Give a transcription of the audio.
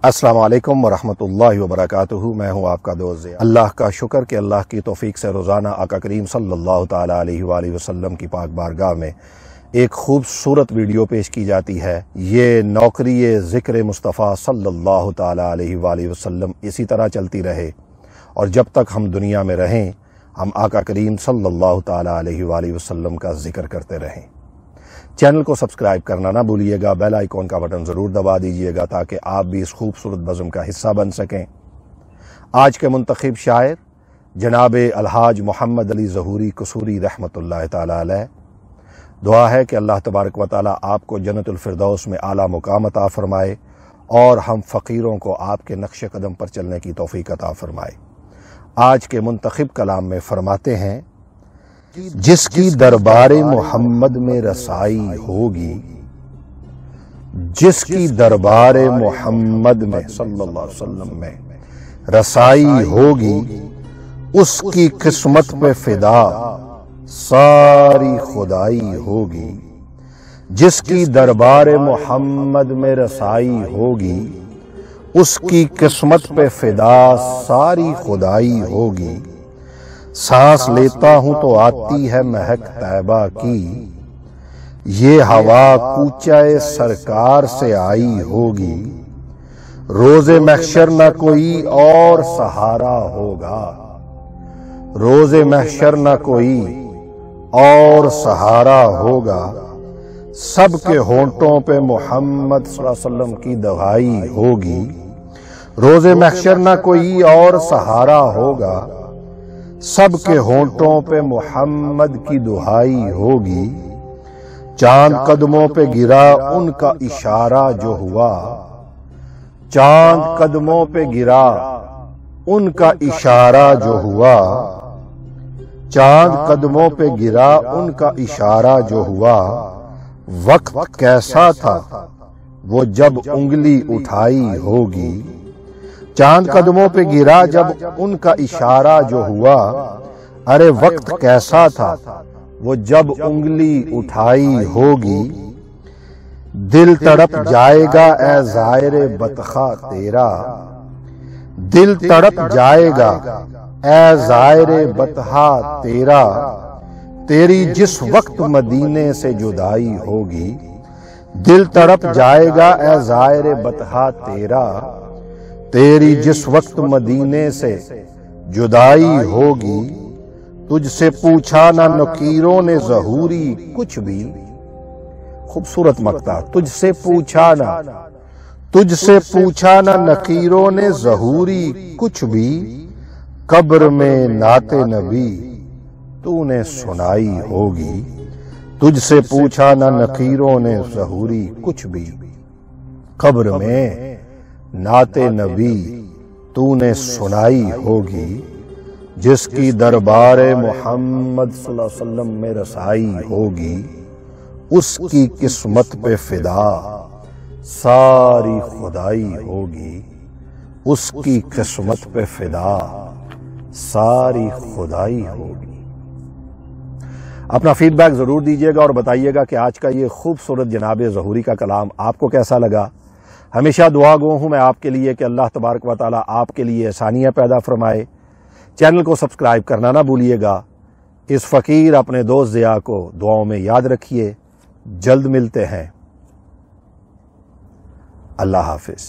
السلام علیکم ورحمۃ وبرکاتہ۔ میں ہوں آپ کا دوست ضیاء۔ اللہ کا شکر کہ اللہ کی توفیق سے روزانہ آقا کریم صلی اللہ تعالیٰ علیہ وآلہ وسلم کی پاک بارگاہ میں ایک خوبصورت ویڈیو پیش کی جاتی ہے۔ یہ نوکری ذکر مصطفیٰ صلی اللہ تعالیٰ علیہ وآلہ وسلم اسی طرح چلتی رہے، اور جب تک ہم دنیا میں رہیں ہم آقا کریم صلی اللہ تعالیٰ علیہ وآلہ وسلم کا ذکر کرتے رہیں۔ چینل کو سبسکرائب کرنا نہ بھولیے گا، بیل آئیکن کا بٹن ضرور دبا دیجیے گا تاکہ آپ بھی اس خوبصورت بزم کا حصہ بن سکیں۔ آج کے منتخب شاعر جناب الحاج محمد علی ظہوری قصوری رحمۃ اللہ تعالیٰ علیہ۔ دعا ہے کہ اللہ تبارک و تعالیٰ آپ کو جنت الفردوس میں اعلیٰ مقام عطا فرمائے اور ہم فقیروں کو آپ کے نقش قدم پر چلنے کی توفیق عطا فرمائے۔ آج کے منتخب کلام میں فرماتے ہیں، جس کی دربار محمد میں رسائی ہوگی، جس کی دربار محمد میں صلی اللہ علیہ وسلم میں رسائی ہوگی، اس کی قسمت پہ فدا ساری خدائی ہوگی۔ جس کی دربار محمد میں رسائی ہوگی، اس کی قسمت پہ فدا ساری خدائی ہوگی۔ سانس لیتا ہوں تو آتی ہے مہک طیبہ کی، یہ ہوا کوچہ سرکار سے آئی ہوگی۔ روز محشر نہ کوئی اور سہارا ہوگا، روز محشر نہ کوئی اور سہارا ہوگا۔ سب کے ہونٹوں پہ محمد صلی اللہ علیہ وسلم کی دعائی ہوگی۔ روز محشر نہ کوئی اور سہارا ہوگا، سب کے ہونٹوں پہ محمد کی دعائی ہوگی۔ چاند قدموں پہ گرا ان کا اشارہ جو ہوا، چاند قدموں پہ گرا ان کا اشارہ جو ہوا، چاند قدموں پہ گرا ان کا اشارہ جو ہوا۔ وقت کیسا تھا وہ جب انگلی اٹھائی ہوگی، چاند قدموں پہ گرا جب ان کا اشارہ جو ہوا۔ ارے وقت کیسا تھا وہ جب انگلی اٹھائی ہوگی۔ دل تڑپ جائے گا اے زائر بطخاں تیرا، دل تڑپ جائے گا اے زائر بطخاں تیرا۔ تیری جس وقت مدینے سے جدائی ہوگی، دل تڑپ جائے گا اے زائر بطخاں تیرا۔ تیری جس وقت مدینے سے جدائی ہوگی، تجھ سے پوچھا نہ نکیروں نے ظہوری کچھ بھی۔ خوبصورت مقطع، تجھ سے پوچھا نہ، تجھ سے پوچھا نہ نکیروں نے ظہوری کچھ بھی۔ قبر میں نعت نبی تو نے سنائی ہوگی، تجھ سے پوچھا نہ نکیروں نے ظہوری کچھ بھی۔ قبر میں نعت نبی تو نے سنائی ہوگی۔ جس کی دربار محمد صلی اللہ علیہ وسلم میں رسائی ہوگی، اس کی قسمت پہ فدا ساری خدائی ہوگی، اس کی قسمت پہ فدا ساری خدائی ہوگی۔ اپنا فیڈ بیک ضرور دیجیے گا اور بتائیے گا کہ آج کا یہ خوبصورت جناب ظہوری کا کلام آپ کو کیسا لگا۔ ہمیشہ دعا گو ہوں میں آپ کے لیے کہ اللہ تبارک و تعالیٰ آپ کے لیے آسانیاں پیدا فرمائے۔ چینل کو سبسکرائب کرنا نہ بھولیے گا۔ اس فقیر اپنے دوست ضیاء کو دعاؤں میں یاد رکھیے۔ جلد ملتے ہیں۔ اللہ حافظ۔